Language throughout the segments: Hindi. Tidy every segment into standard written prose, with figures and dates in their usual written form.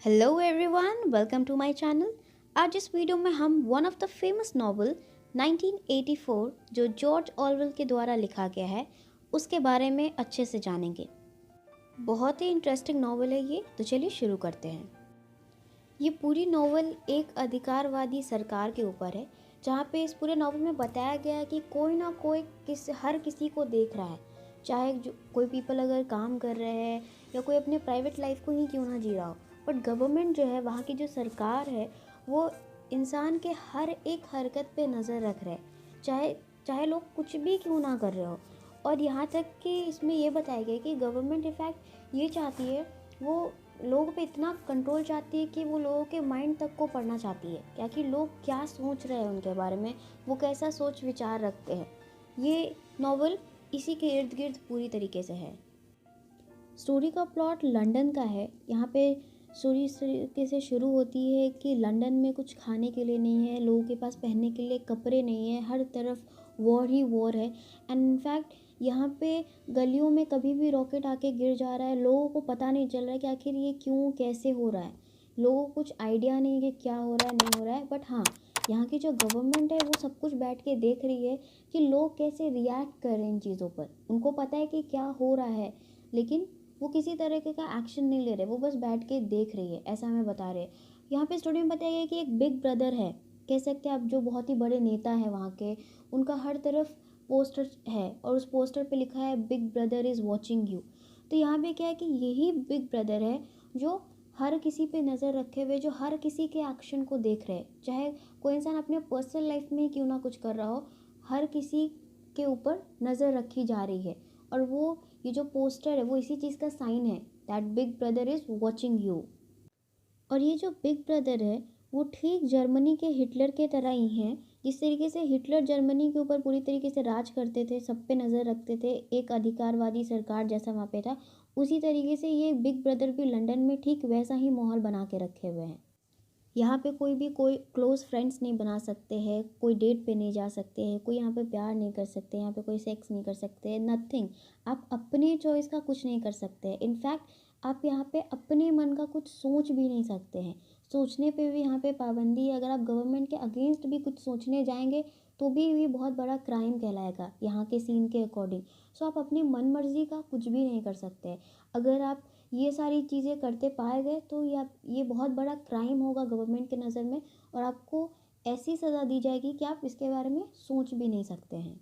Hello everyone, welcome to my channel. आज इस वीडियो में हम one of the famous novel 1984 जो जॉर्ज ऑरवेल के द्वारा लिखा गया है उसके बारे में अच्छे से जानेंगे। बहुत ही इंटरेस्टिंग नॉवल है ये, तो चलिए शुरू करते हैं। ये पूरी नॉवल एक अधिकारवादी सरकार के ऊपर है, जहाँ पे इस पूरे नॉवल में बताया गया है कि कोई ना कोई हर किसी को देख रहा है, चाहे जो कोई पीपल अगर काम कर रहे हैं या कोई अपने प्राइवेट लाइफ को ही क्यों ना जी रहा हो। बट गवर्नमेंट जो है, वहाँ की जो सरकार है, वो इंसान के हर एक हरकत पे नज़र रख रहे हैं, चाहे चाहे लोग कुछ भी क्यों ना कर रहे हो। और यहाँ तक कि इसमें ये बताया गया कि गवर्नमेंट इनफैक्ट ये चाहती है, वो लोगों पे इतना कंट्रोल चाहती है कि वो लोगों के माइंड तक को पढ़ना चाहती है, क्या कि लोग क्या सोच रहे हैं उनके बारे में, वो कैसा सोच विचार रखते हैं। ये नॉवल इसी के इर्द गिर्द पूरी तरीके से है। स्टोरी का प्लॉट लंदन का है। यहाँ पे स्टोरी इस तरीके से शुरू होती है कि लंदन में कुछ खाने के लिए नहीं है, लोगों के पास पहनने के लिए कपड़े नहीं है, हर तरफ वॉर ही वॉर है। एंड इनफैक्ट यहाँ पे गलियों में कभी भी रॉकेट आके गिर जा रहा है, लोगों को पता नहीं चल रहा है कि आखिर ये क्यों कैसे हो रहा है। लोगों को कुछ आइडिया नहीं है कि क्या हो रहा है नहीं हो रहा है। बट हाँ, यहाँ की जो गवर्नमेंट है वो सब कुछ बैठ के देख रही है कि लोग कैसे रिएक्ट कर रहे हैं इन चीज़ों पर। उनको पता है कि क्या हो रहा है, लेकिन वो किसी तरीके का एक्शन नहीं ले रहे, वो बस बैठ के देख रही है, ऐसा हमें बता रहे हैं। यहाँ पे स्टोरी में बताया गया कि एक बिग ब्रदर है, कह सकते हैं आप, जो बहुत ही बड़े नेता है वहाँ के। उनका हर तरफ पोस्टर है और उस पोस्टर पे लिखा है big brother is watching you. तो यहाँ पे क्या है कि यही बिग ब्रदर है जो हर किसी पे नज़र रखे हुए, जो हर किसी के एक्शन को देख रहे हैं, चाहे कोई इंसान अपने पर्सनल लाइफ में ही क्यों ना कुछ कर रहा हो, हर किसी के ऊपर नज़र रखी जा रही है। और वो ये जो पोस्टर है वो इसी चीज़ का साइन है, that big brother is watching you. और ये जो बिग ब्रदर है वो ठीक जर्मनी के हिटलर के तरह ही हैं। जिस तरीके से हिटलर जर्मनी के ऊपर पूरी तरीके से राज करते थे, सब पे नज़र रखते थे, एक अधिकारवादी सरकार जैसा वहाँ पे था, उसी तरीके से ये बिग ब्रदर भी लंदन में ठीक वैसा ही माहौल बना के रखे हुए हैं। यहाँ पे कोई भी कोई क्लोज़ फ्रेंड्स नहीं बना सकते हैं, कोई डेट पे नहीं जा सकते हैं, कोई यहाँ पे प्यार नहीं कर सकते, यहाँ पे कोई सेक्स नहीं कर सकते, नथिंग। आप अपने चॉइस का कुछ नहीं कर सकते। इनफैक्ट आप यहाँ पे अपने मन का कुछ सोच भी नहीं सकते हैं। सोचने पे भी यहाँ पे पाबंदी है। अगर आप गवर्नमेंट के अगेंस्ट भी कुछ सोचने जाएंगे तो भी ये बहुत बड़ा क्राइम कहलाएगा यहाँ के सीन के अकॉर्डिंग। सो आप अपनी मन मर्जी का कुछ भी नहीं कर सकते। अगर आप ये सारी चीज़ें करते पाए गए तो ये बहुत बड़ा क्राइम होगा गवर्नमेंट के नज़र में, और आपको ऐसी सज़ा दी जाएगी कि आप इसके बारे में सोच भी नहीं सकते हैं।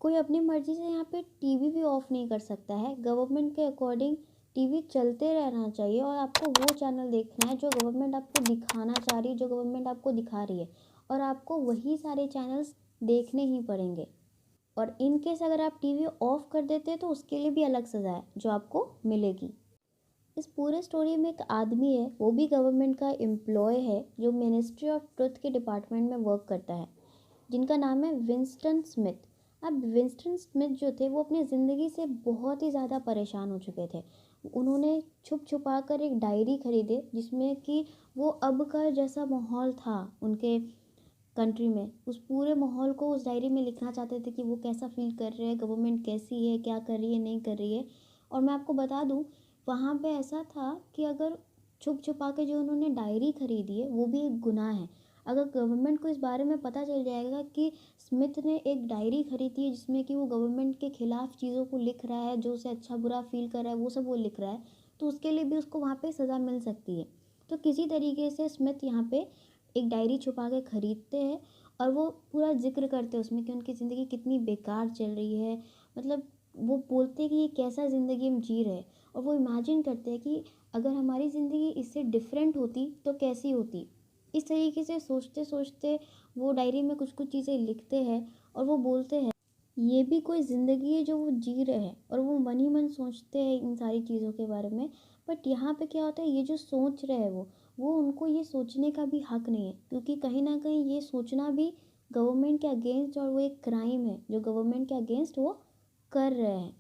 कोई अपनी मर्ज़ी से यहाँ पे टीवी भी ऑफ नहीं कर सकता है। गवर्नमेंट के अकॉर्डिंग टीवी चलते रहना चाहिए और आपको वो चैनल देखना है जो गवर्नमेंट आपको दिखाना चाह रही है, जो गवर्नमेंट आपको दिखा रही है, और आपको वही सारे चैनल्स देखने ही पड़ेंगे। और इन केस अगर आप टीवी ऑफ कर देते हैं तो उसके लिए भी अलग सज़ा है जो आपको मिलेगी। इस पूरे स्टोरी में एक आदमी है, वो भी गवर्नमेंट का एम्प्लॉय है, जो मिनिस्ट्री ऑफ ट्रुथ के डिपार्टमेंट में वर्क करता है, जिनका नाम है विंस्टन स्मिथ। अब विंस्टन स्मिथ जो थे वो अपनी ज़िंदगी से बहुत ही ज़्यादा परेशान हो चुके थे। उन्होंने छुप छुपा कर एक डायरी खरीदे, जिसमें कि वो अब का जैसा माहौल था उनके कंट्री में, उस पूरे माहौल को उस डायरी में लिखना चाहते थे कि वो कैसा फील कर रहे हैं, गवर्नमेंट कैसी है, क्या कर रही है नहीं कर रही है। और मैं आपको बता दूं, वहाँ पे ऐसा था कि अगर छुप छुपा के जो उन्होंने डायरी खरीदी है वो भी एक गुनाह है। अगर गवर्नमेंट को इस बारे में पता चल जाएगा कि स्मिथ ने एक डायरी खरीदी है जिसमें कि वो गवर्नमेंट के खिलाफ चीज़ों को लिख रहा है, जो उसे अच्छा बुरा फील कर रहा है वो सब वो लिख रहा है, तो उसके लिए भी उसको वहाँ पे सज़ा मिल सकती है। तो किसी तरीके से स्मिथ यहाँ पे एक डायरी छुपा के ख़रीदते हैं और वो पूरा जिक्र करते हैं उसमें कि उनकी ज़िंदगी कितनी बेकार चल रही है। मतलब वो बोलते हैं कि ये कैसा ज़िंदगी हम जी रहे हैं, और वो इमेजिन करते हैं कि अगर हमारी ज़िंदगी इससे डिफरेंट होती तो कैसी होती। इस तरीके से सोचते सोचते वो डायरी में कुछ कुछ चीज़ें लिखते हैं और वो बोलते हैं ये भी कोई ज़िंदगी है जो वो जी रहे हैं, और वो मन ही मन सोचते हैं इन सारी चीज़ों के बारे में। बट यहाँ पे क्या होता है, ये जो सोच रहे हैं वो उनको ये सोचने का भी हक नहीं है, क्योंकि कहीं ना कहीं ये सोचना भी गवर्नमेंट के अगेंस्ट, और वो एक क्राइम है जो गवर्नमेंट के अगेंस्ट वो कर रहे हैं।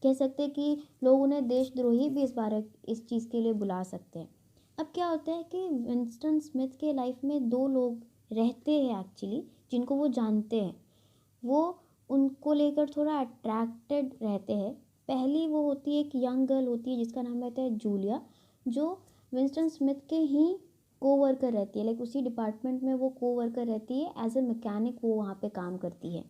कह सकते हैं कि लोग उन्हें देशद्रोही भी इस चीज़ के लिए बुला सकते हैं। अब क्या होता है कि विंस्टन स्मिथ के लाइफ में दो लोग रहते हैं एक्चुअली, जिनको वो जानते हैं। वो उनको लेकर थोड़ा अट्रैक्टेड रहते हैं। पहली वो होती है, एक यंग गर्ल होती है जिसका नाम रहता है जूलिया, जो विंस्टन स्मिथ के ही कोवर्कर रहती है, लाइक उसी डिपार्टमेंट में वो कोवर्कर रहती है, एज ए मैकेनिक वो वहाँ पे काम करती है।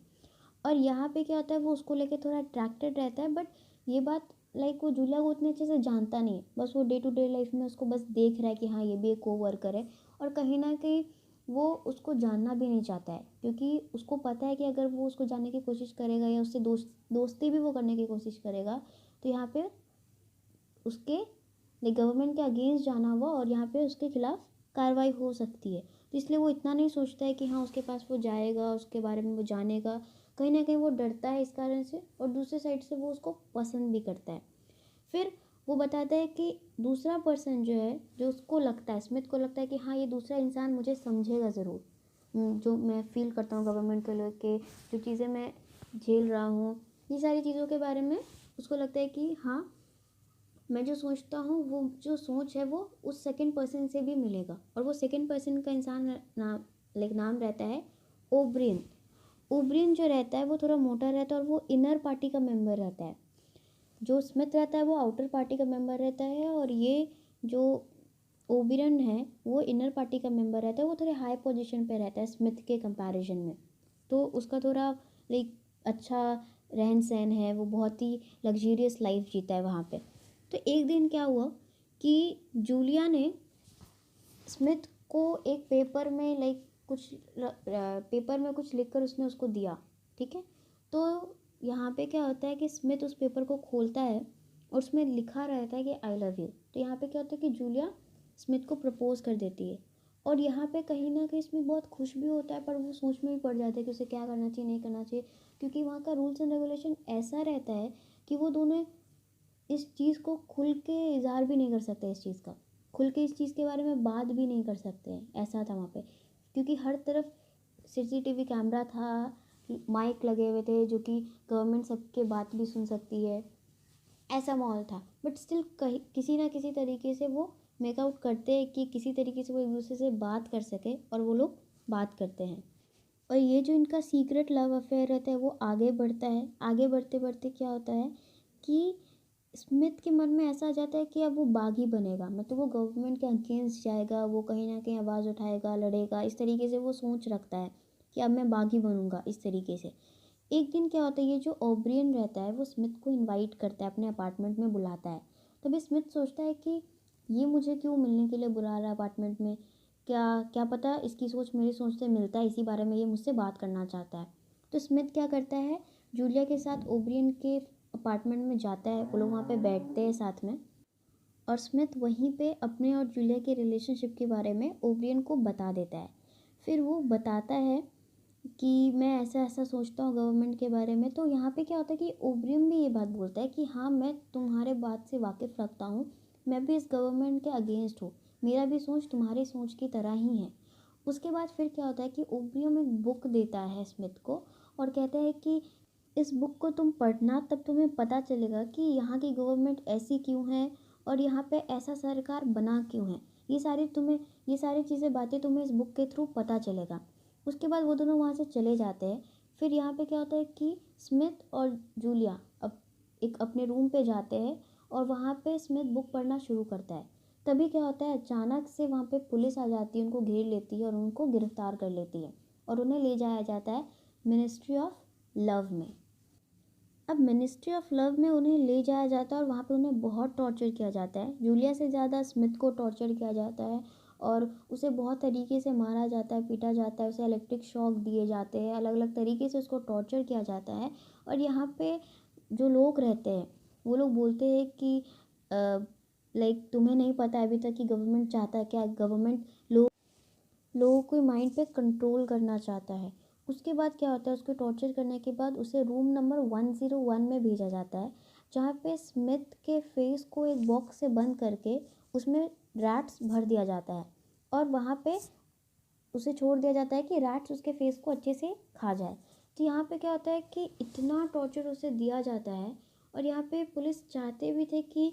और यहाँ पे क्या होता है, वो उसको लेके थोड़ा अट्रैक्टेड रहता है, बट ये बात लाइक वो जूलिया को उतने अच्छे से जानता नहीं है, बस वो डे टू डे लाइफ में उसको बस देख रहा है कि हाँ ये भी एक कोवर्कर है। और कहीं ना कहीं वो उसको जानना भी नहीं चाहता है, क्योंकि उसको पता है कि अगर वो उसको जानने की कोशिश करेगा या उससे दोस्ती भी वो करने की कोशिश करेगा तो यहाँ पे उसके लाइक गवर्नमेंट के अगेंस्ट जाना हुआ और यहाँ पे उसके खिलाफ कार्रवाई हो सकती है। तो इसलिए वो इतना नहीं सोचता है कि हाँ उसके पास वो जाएगा, उसके बारे में वो जानेगा। कहीं ना कहीं वो डरता है इस कारण से, और दूसरे साइड से वो उसको पसंद भी करता है। फिर वो बताता है कि दूसरा पर्सन जो है, जो उसको लगता है, स्मिथ को लगता है कि हाँ ये दूसरा इंसान मुझे समझेगा ज़रूर, जो मैं फील करता हूँ गवर्नमेंट को लेके, जो चीज़ें मैं झेल रहा हूँ, ये सारी चीज़ों के बारे में उसको लगता है कि हाँ मैं जो सोचता हूँ वो जो सोच है वो उस सेकंड पर्सन से भी मिलेगा। और वो सेकंड पर्सन का इंसान नाम रहता है ओब्रियन। ओब्रियन जो रहता है वो थोड़ा मोटा रहता है और वो इनर पार्टी का मेंबर रहता है। जो स्मिथ रहता है वो आउटर पार्टी का मेंबर रहता है, और ये जो ओब्रियन है वो इनर पार्टी का मेंबर रहता है। वो थोड़े हाई पोजीशन पे रहता है स्मिथ के कंपैरिजन में, तो उसका थोड़ा लाइक अच्छा रहन सहन है, वो बहुत ही लग्जरियस लाइफ जीता है वहाँ पे। तो एक दिन क्या हुआ कि जूलिया ने स्मिथ को एक पेपर में लाइक कुछ पेपर में कुछ लिखकर उसने उसको दिया, ठीक है। तो यहाँ पे क्या होता है कि स्मिथ उस पेपर को खोलता है और उसमें लिखा रहता है कि आई लव यू। तो यहाँ पे क्या होता है कि जूलिया स्मिथ को प्रपोज कर देती है, और यहाँ पे कहीं ना कहीं स्मिथ बहुत खुश भी होता है, पर वो सोच में भी पड़ जाता है कि उसे क्या करना चाहिए नहीं करना चाहिए, क्योंकि वहाँ का रूल्स एंड रेगुलेशन ऐसा रहता है कि वो दोनों इस चीज़ को खुल के इजहार भी नहीं कर सकते, इस चीज़ का खुल के इस चीज़ के बारे में बात भी नहीं कर सकते हैं, ऐसा था वहाँ पे। क्योंकि हर तरफ सीसीटीवी कैमरा था, माइक लगे हुए थे, जो कि गवर्नमेंट सबके बात भी सुन सकती है, ऐसा माहौल था। बट स्टिल कहीं किसी ना किसी तरीके से वो मेकआउट करते हैं कि किसी तरीके से वो एक दूसरे से बात कर सके, और वो लोग बात करते हैं। और ये जो इनका सीक्रेट लव अफेयर रहता है वो आगे बढ़ता है। आगे बढ़ते बढ़ते क्या होता है कि स्मिथ के मन में ऐसा आ जाता है कि अब वो बागी बनेगा, मतलब वो गवर्नमेंट के अगेंस्ट जाएगा, वो कहीं ना कहीं आवाज़ उठाएगा, लड़ेगा, इस तरीके से वो सोच रखता है कि अब मैं बागी बनूंगा इस तरीके से। एक दिन क्या होता है, ये जो ओब्रियन रहता है वो स्मिथ को इनवाइट करता है, अपने अपार्टमेंट में बुलाता है। तभी स्मिथ सोचता है कि ये मुझे क्यों मिलने के लिए बुला रहा है अपार्टमेंट में, क्या क्या पता इसकी सोच मेरी सोच से मिलता है, इसी बारे में ये मुझसे बात करना चाहता है। तो स्मिथ क्या करता है, जूलिया के साथ ओब्रियन के अपार्टमेंट में जाता है, वो लोग वहाँ पे बैठते हैं साथ में, और स्मिथ वहीं पे अपने और जूलिया के रिलेशनशिप के बारे में ओब्रियन को बता देता है। फिर वो बताता है कि मैं ऐसा ऐसा सोचता हूँ गवर्नमेंट के बारे में। तो यहाँ पे क्या होता है कि ओब्रियन भी ये बात बोलता है कि हाँ मैं तुम्हारे बात से वाकिफ़ रखता हूँ, मैं भी इस गवर्नमेंट के अगेंस्ट हूँ, मेरा भी सोच तुम्हारी सोच की तरह ही है। उसके बाद फिर क्या होता है कि ओब्रियन एक बुक देता है स्मिथ को, और कहता है कि इस बुक को तुम पढ़ना, तब तुम्हें पता चलेगा कि यहाँ की गवर्नमेंट ऐसी क्यों है और यहाँ पे ऐसा सरकार बना क्यों है। ये सारी चीज़ें बातें तुम्हें इस बुक के थ्रू पता चलेगा। उसके बाद वो दोनों वहाँ से चले जाते हैं। फिर यहाँ पे क्या होता है कि स्मिथ और जूलिया अब एक अपने रूम पे जाते हैं, और वहाँ पे स्मिथ बुक पढ़ना शुरू करता है। तभी क्या होता है, अचानक से वहाँ पे पुलिस आ जाती है, उनको घेर लेती है और उनको गिरफ्तार कर लेती है, और उन्हें ले जाया जाता है मिनिस्ट्री ऑफ लव में। अब मिनिस्ट्री ऑफ लव में उन्हें ले जाया जाता है, और वहाँ पे उन्हें बहुत टॉर्चर किया जाता है। जूलिया से ज़्यादा स्मिथ को टॉर्चर किया जाता है, और उसे बहुत तरीके से मारा जाता है, पीटा जाता है, उसे इलेक्ट्रिक शॉक दिए जाते हैं, अलग अलग तरीके से उसको टॉर्चर किया जाता है। और यहाँ पे जो लोग रहते हैं वो लोग बोलते हैं कि लाइक तुम्हें नहीं पता अभी तक कि गवर्नमेंट चाहता है क्या। गवर्नमेंट लोगों को माइंड पे कंट्रोल करना चाहता है। उसके बाद क्या होता है, उसको टॉर्चर करने के बाद उसे रूम नंबर 101 में भेजा जाता है, जहाँ पे स्मिथ के फेस को एक बॉक्स से बंद करके उसमें रैट्स भर दिया जाता है, और वहाँ पे उसे छोड़ दिया जाता है कि रैट्स उसके फेस को अच्छे से खा जाए। तो यहाँ पे क्या होता है कि इतना टॉर्चर उसे दिया जाता है, और यहाँ पे पुलिस चाहते भी थे कि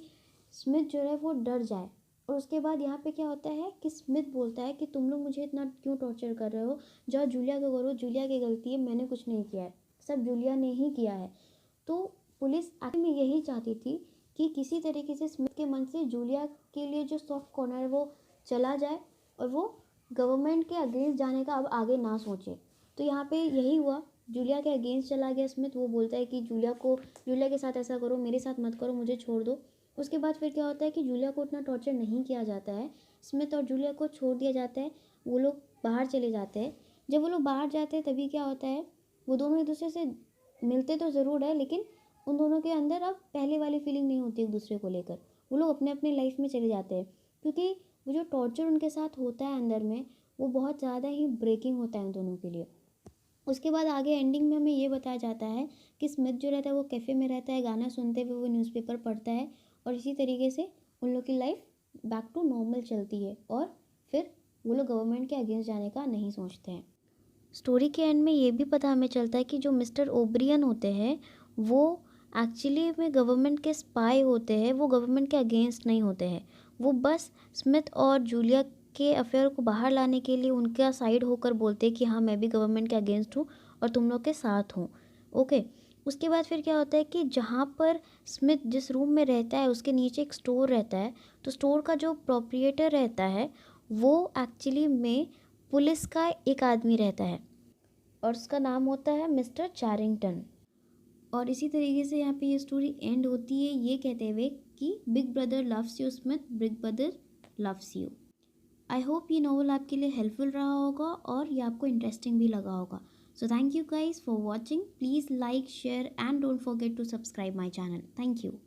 स्मिथ जो है वो डर जाए। और उसके बाद यहाँ पे क्या होता है कि स्मिथ बोलता है कि तुम लोग मुझे इतना क्यों टॉर्चर कर रहे हो, जाओ जूलिया को करो, जूलिया की गलती है, मैंने कुछ नहीं किया है, सब जूलिया ने ही किया है। तो पुलिस आखिर में यही चाहती थी कि किसी तरीके से स्मिथ के मन से जूलिया के लिए जो सॉफ्ट कॉर्नर है वो चला जाए और वो गवर्नमेंट के अगेंस्ट जाने का अब आगे ना सोचे। तो यहाँ पे यही हुआ, जूलिया के अगेंस्ट चला गया स्मिथ। वो बोलता है कि जूलिया के साथ ऐसा करो, मेरे साथ मत करो, मुझे छोड़ दो। उसके बाद फिर क्या होता है कि जूलिया को उतना टॉर्चर नहीं किया जाता है, स्मिथ और जूलिया को छोड़ दिया जाता है। वो लोग बाहर चले जाते हैं। जब वो लोग बाहर जाते हैं तभी क्या होता है, वो दोनों एक दूसरे से मिलते तो ज़रूर है, लेकिन उन दोनों के अंदर अब पहले वाली फीलिंग नहीं होती एक दूसरे को लेकर। वो लोग अपने अपने लाइफ में चले जाते हैं, क्योंकि वो जो टॉर्चर उनके साथ होता है अंदर में, वो बहुत ज़्यादा ही ब्रेकिंग होता है उन दोनों के लिए। उसके बाद आगे एंडिंग में हमें ये बताया जाता है कि स्मिथ जो रहता है वो कैफ़े में रहता है, गाना सुनते हुए वो न्यूज़पेपर पढ़ता है, और इसी तरीके से उन लोग की लाइफ बैक टू नॉर्मल चलती है, और फिर वो लोग गवर्नमेंट के अगेंस्ट जाने का नहीं सोचते हैं। स्टोरी के एंड में ये भी पता हमें चलता है कि जो मिस्टर ओब्रियन होते हैं वो एक्चुअली में गवर्नमेंट के स्पाई होते हैं, वो गवर्नमेंट के अगेंस्ट नहीं होते हैं। वो बस स्मिथ और जूलिया के अफेयर को बाहर लाने के लिए उनका साइड होकर बोलते हैं कि हाँ मैं भी गवर्नमेंट के अगेंस्ट हूँ और तुम लोग के साथ हूँ। ओके। उसके बाद फिर क्या होता है कि जहाँ पर स्मिथ जिस रूम में रहता है उसके नीचे एक स्टोर रहता है, तो स्टोर का जो प्रोप्रिएटर रहता है वो एक्चुअली में पुलिस का एक आदमी रहता है, और उसका नाम होता है मिस्टर चैरिंगटन। और इसी तरीके से यहाँ पे ये स्टोरी एंड होती है ये कहते हुए कि big brother loves you Smith, big brother loves you. I hope ये नॉवल आपके लिए हेल्पफुल रहा होगा और ये आपको इंटरेस्टिंग भी लगा होगा। So thank you guys for watching. Please like, share and don't forget to subscribe my channel. Thank you.